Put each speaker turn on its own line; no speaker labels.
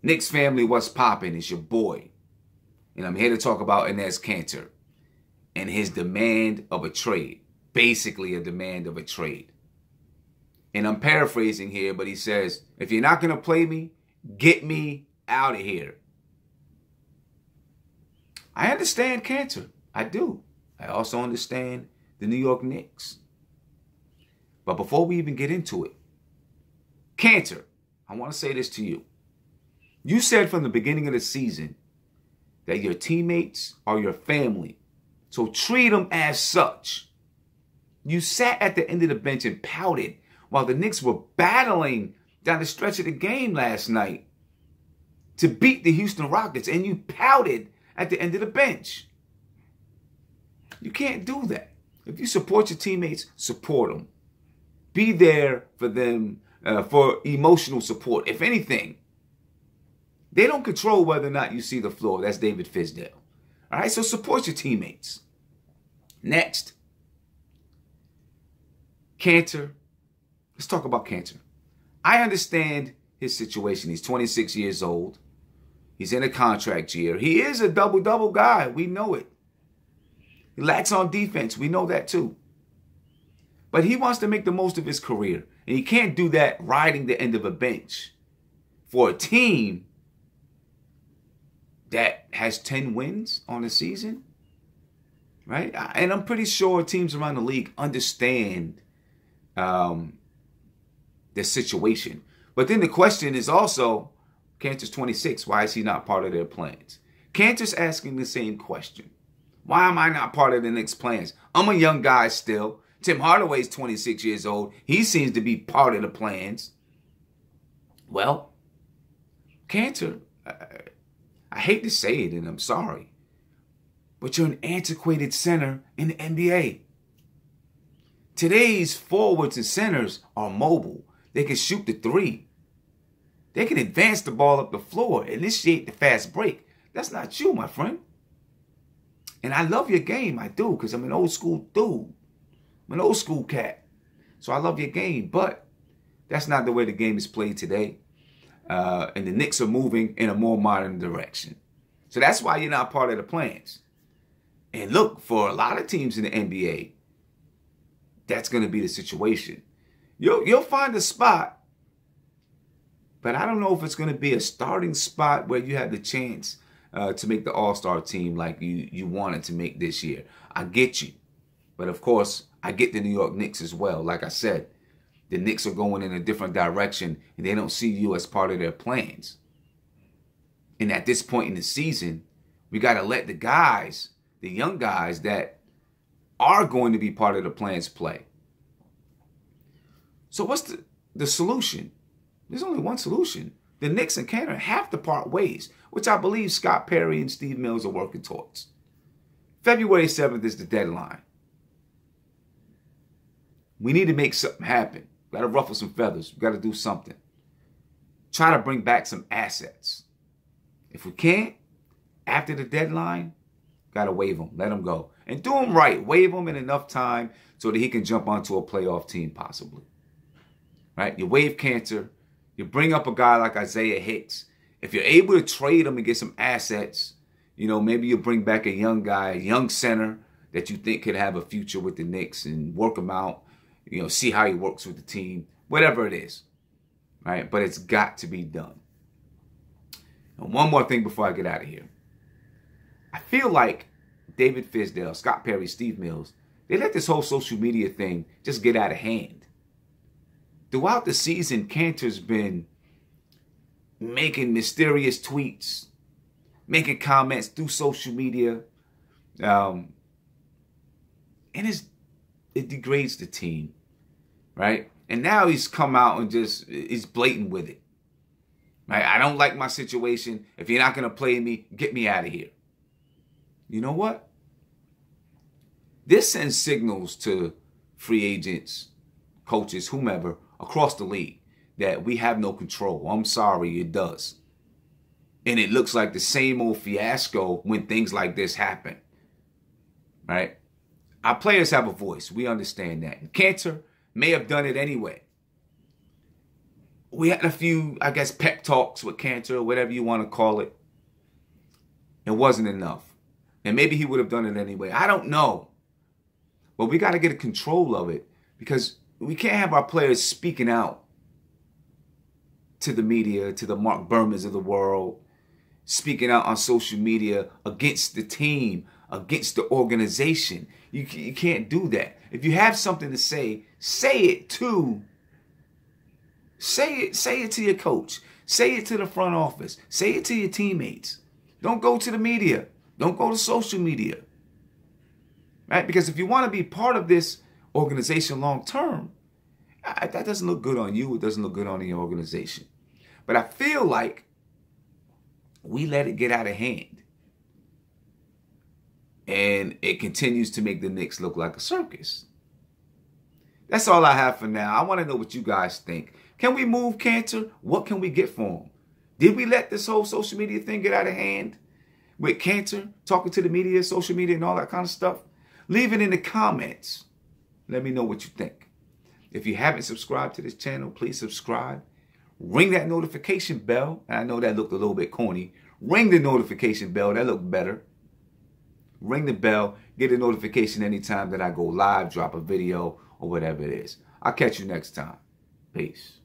Knicks family, what's poppin'? It's your boy. And I'm here to talk about Enes Kanter and his demand of a trade. Basically a demand of a trade. And I'm paraphrasing here, but he says, if you're not going to play me, get me out of here. I understand Kanter. I do. I also understand the New York Knicks. But before we even get into it, Kanter, I want to say this to you. You said from the beginning of the season that your teammates are your family. So treat them as such. You sat at the end of the bench and pouted while the Knicks were battling down the stretch of the game last night to beat the Houston Rockets, and you pouted at the end of the bench. You can't do that. If you support your teammates, support them. Be there for them for emotional support. If anything, they don't control whether or not you see the floor. That's David Fizdale. All right, so support your teammates. Next, Kanter. Let's talk about Kanter. I understand his situation. He's 26 years old. He's in a contract year. He is a double-double guy. We know it. He lacks on defense. We know that too. But he wants to make the most of his career. And he can't do that riding the end of a bench for a team that has 10 wins on the season. Right? And I'm pretty sure teams around the league understand the situation. But then the question is also, Kanter's 26. Why is he not part of their plans? Kanter's asking the same question. Why am I not part of the Knicks' plans? I'm a young guy still. Tim Hardaway's 26 years old. He seems to be part of the plans. Well, Kanter, I hate to say it, and I'm sorry, but you're an antiquated center in the NBA. Today's forwards and centers are mobile. They can shoot the three. They can advance the ball up the floor, initiate the fast break. That's not you, my friend. And I love your game. I do, because I'm an old school dude. I'm an old school cat. So I love your game. But that's not the way the game is played today. And the Knicks are moving in a more modern direction. So that's why you're not part of the plans. And look, for a lot of teams in the NBA, that's going to be the situation. You'll find a spot, but I don't know if it's going to be a starting spot where you have the chance to make the All-Star team like you wanted to make this year. I get you. But of course, I get the New York Knicks as well. Like I said, the Knicks are going in a different direction, and they don't see you as part of their plans. And at this point in the season, we got to let the guys, the young guys that are going to be part of the plans, play. So what's the solution? There's only one solution. The Knicks and Kanter have to part ways, which I believe Scott Perry and Steve Mills are working towards. February 7th is the deadline. We need to make something happen. We got to ruffle some feathers. We got to do something. Try to bring back some assets. If we can't, after the deadline, got to waive him. Let him go. And do him right. Waive him in enough time so that he can jump onto a playoff team possibly. Right? You waive Kanter. You bring up a guy like Isaiah Hicks. If you're able to trade him and get some assets, you know, maybe you bring back a young guy, a young center that you think could have a future with the Knicks and work him out. You know, see how he works with the team. Whatever it is. Right? But it's got to be done. And one more thing before I get out of here. I feel like David Fizdale, Scott Perry, Steve Mills, they let this whole social media thing just get out of hand. Throughout the season, Kanter's been making mysterious tweets, making comments through social media. And it degrades the team, right? And now he's come out and he's blatant with it. Right? I don't like my situation. If you're not going to play me, get me out of here. You know what? This sends signals to free agents, coaches, whomever, across the league that we have no control. I'm sorry, it does. And it looks like the same old fiasco when things like this happen. Right? Our players have a voice. We understand that. And Kanter may have done it anyway. we had a few, I guess, pep talks with Kanter or whatever you want to call it. It wasn't enough. And maybe he would have done it anyway. I don't know. But we got to get a control of it, because we can't have our players speaking out to the media, to the Mark Bermans of the world, speaking out on social media against the team, against the organization. You can't do that. If you have something to say it to. Say it to your coach. Say it to the front office. Say it to your teammates. Don't go to the media. Don't go to social media. Right? Because if you want to be part of this organization long term, that doesn't look good on you. It doesn't look good on the organization. But I feel like we let it get out of hand. And it continues to make the Knicks look like a circus. That's all I have for now. I want to know what you guys think. Can we move Kanter? What can we get for him? Did we let this whole social media thing get out of hand? With Kanter talking to the media, social media, and all that kind of stuff? Leave it in the comments. Let me know what you think. If you haven't subscribed to this channel, please subscribe. Ring that notification bell. And I know that looked a little bit corny. Ring the notification bell. That looked better. Ring the bell. Get a notification anytime that I go live, drop a video, or whatever it is. I'll catch you next time. Peace.